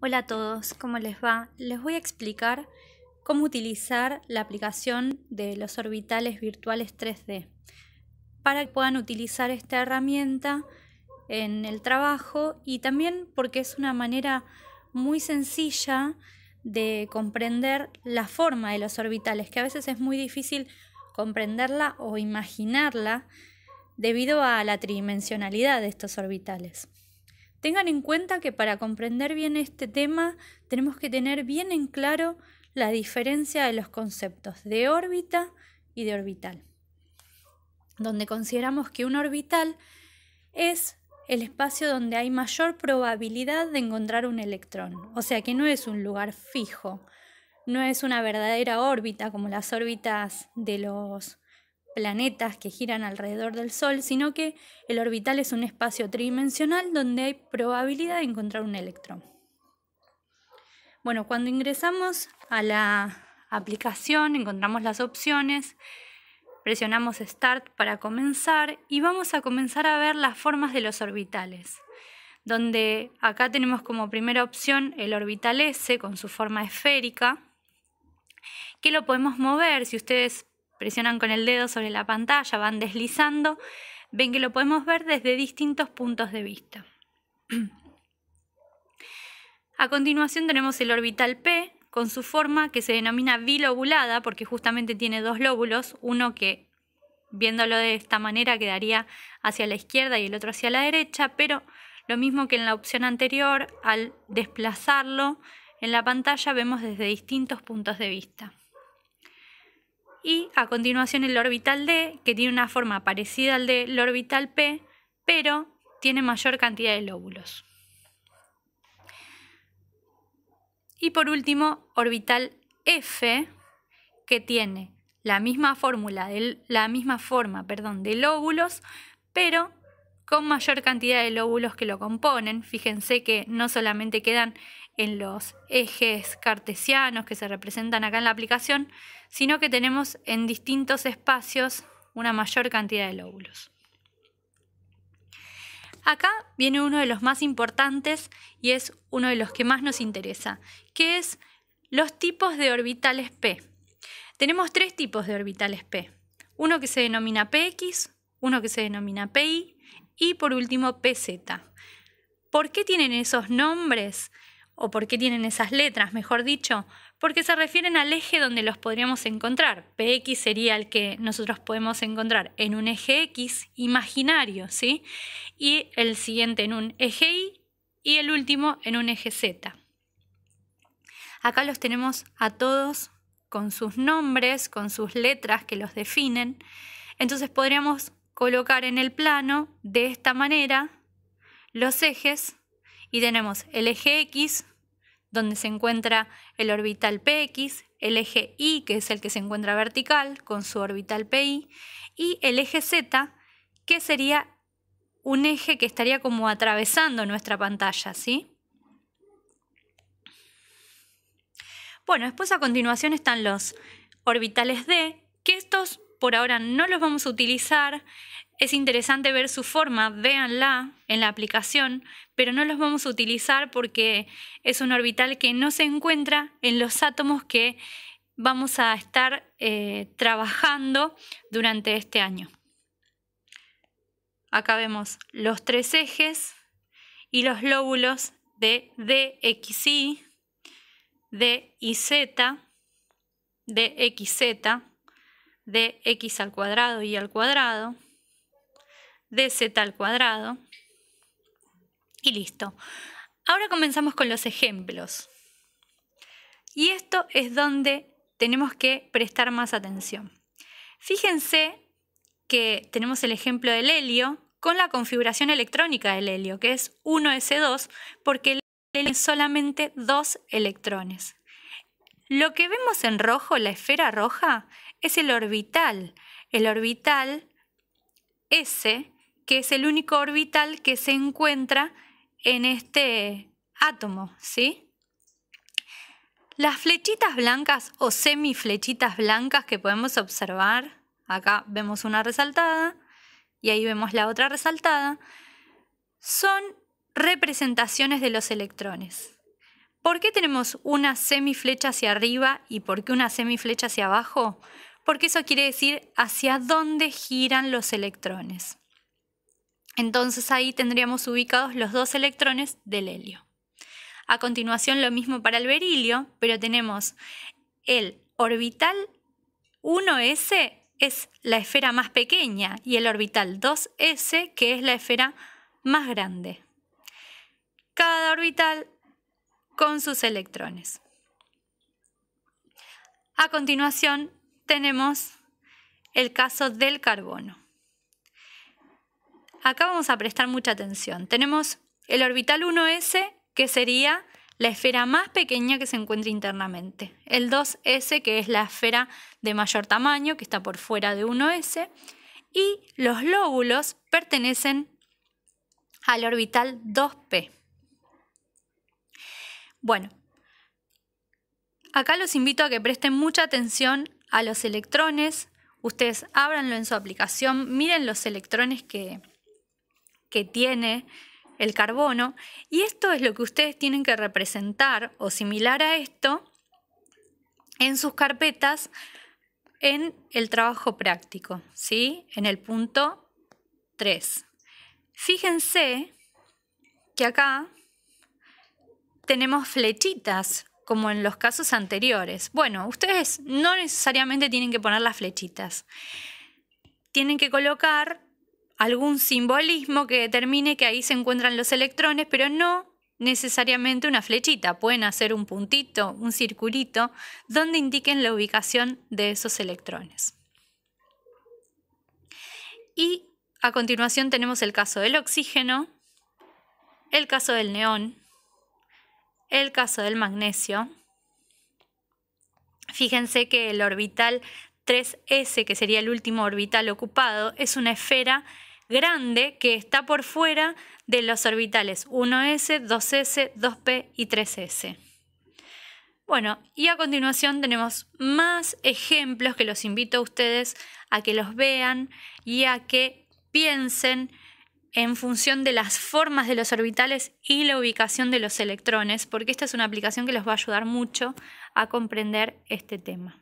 Hola a todos, ¿cómo les va? Les voy a explicar cómo utilizar la aplicación de los orbitales virtuales 3D para que puedan utilizar esta herramienta en el trabajo y también porque es una manera muy sencilla de comprender la forma de los orbitales, que a veces es muy difícil comprenderla o imaginarla debido a la tridimensionalidad de estos orbitales. Tengan en cuenta que para comprender bien este tema tenemos que tener bien en claro la diferencia de los conceptos de órbita y de orbital, donde consideramos que un orbital es el espacio donde hay mayor probabilidad de encontrar un electrón, o sea que no es un lugar fijo, no es una verdadera órbita como las órbitas de los planetas que giran alrededor del Sol, sino que el orbital es un espacio tridimensional donde hay probabilidad de encontrar un electrón. Bueno, cuando ingresamos a la aplicación, encontramos las opciones, presionamos Start para comenzar y vamos a comenzar a ver las formas de los orbitales, donde acá tenemos como primera opción el orbital S con su forma esférica, que lo podemos mover. Si ustedes presionan con el dedo sobre la pantalla, van deslizando, ven que lo podemos ver desde distintos puntos de vista. A continuación tenemos el orbital P con su forma que se denomina bilobulada porque justamente tiene dos lóbulos, uno que viéndolo de esta manera quedaría hacia la izquierda y el otro hacia la derecha, pero lo mismo que en la opción anterior, al desplazarlo en la pantalla vemos desde distintos puntos de vista. Y a continuación el orbital D, que tiene una forma parecida al del orbital P, pero tiene mayor cantidad de lóbulos. Y por último, orbital F, que tiene la misma forma de lóbulos, pero con mayor cantidad de lóbulos que lo componen. Fíjense que no solamente quedan en los ejes cartesianos que se representan acá en la aplicación, sino que tenemos en distintos espacios una mayor cantidad de lóbulos. Acá viene uno de los más importantes y es uno de los que más nos interesa, que es los tipos de orbitales P. Tenemos tres tipos de orbitales P. Uno que se denomina PX, uno que se denomina PI y por último PZ. ¿Por qué tienen esos nombres? ¿O por qué tienen esas letras, mejor dicho? Porque se refieren al eje donde los podríamos encontrar. PX sería el que nosotros podemos encontrar en un eje X imaginario, ¿sí? Y el siguiente en un eje Y y el último en un eje Z. Acá los tenemos a todos con sus nombres, con sus letras que los definen. Entonces podríamos colocar en el plano de esta manera los ejes y tenemos el eje X, donde se encuentra el orbital PX, el eje Y, que es el que se encuentra vertical, con su orbital PI, y el eje Z, que sería un eje que estaría como atravesando nuestra pantalla, ¿sí? Bueno, después a continuación están los orbitales D, que estos por ahora no los vamos a utilizar. Es interesante ver su forma, véanla en la aplicación, pero no los vamos a utilizar porque es un orbital que no se encuentra en los átomos que vamos a estar trabajando durante este año. Acá vemos los tres ejes y los lóbulos de DXY, DYZ, DXZ, DX al cuadrado y al cuadrado, dz al cuadrado y listo. Ahora comenzamos con los ejemplos. Y esto es donde tenemos que prestar más atención. Fíjense que tenemos el ejemplo del helio con la configuración electrónica del helio, que es 1s2, porque el helio tiene solamente 2 electrones. Lo que vemos en rojo, la esfera roja, es el orbital S, que es el único orbital que se encuentra en este átomo, ¿sí? Las flechitas blancas o semiflechitas blancas que podemos observar, acá vemos una resaltada y ahí vemos la otra resaltada, son representaciones de los electrones. ¿Por qué tenemos una semiflecha hacia arriba y por qué una semiflecha hacia abajo? Porque eso quiere decir hacia dónde giran los electrones. Entonces ahí tendríamos ubicados los 2 electrones del helio. A continuación lo mismo para el berilio, pero tenemos el orbital 1s es la esfera más pequeña y el orbital 2s que es la esfera más grande. Cada orbital con sus electrones. A continuación tenemos el caso del carbono. Acá vamos a prestar mucha atención. Tenemos el orbital 1s, que sería la esfera más pequeña que se encuentra internamente. El 2s, que es la esfera de mayor tamaño, que está por fuera de 1s. Y los lóbulos pertenecen al orbital 2p. Bueno, acá los invito a que presten mucha atención a los electrones. Ustedes ábranlo en su aplicación, miren los electrones que tiene el carbono, y esto es lo que ustedes tienen que representar o similar a esto en sus carpetas en el trabajo práctico, ¿sí? En el punto 3. Fíjense que acá tenemos flechitas, como en los casos anteriores. Bueno, ustedes no necesariamente tienen que poner las flechitas. Tienen que colocar algún simbolismo que determine que ahí se encuentran los electrones, pero no necesariamente una flechita. Pueden hacer un puntito, un circulito, donde indiquen la ubicación de esos electrones. Y a continuación tenemos el caso del oxígeno, el caso del neón, el caso del magnesio. Fíjense que el orbital 3s, que sería el último orbital ocupado, es una esfera grande que está por fuera de los orbitales 1s, 2s, 2p y 3s. Bueno, y a continuación tenemos más ejemplos que los invito a ustedes a que los vean y a que piensen en función de las formas de los orbitales y la ubicación de los electrones, porque esta es una aplicación que les va a ayudar mucho a comprender este tema.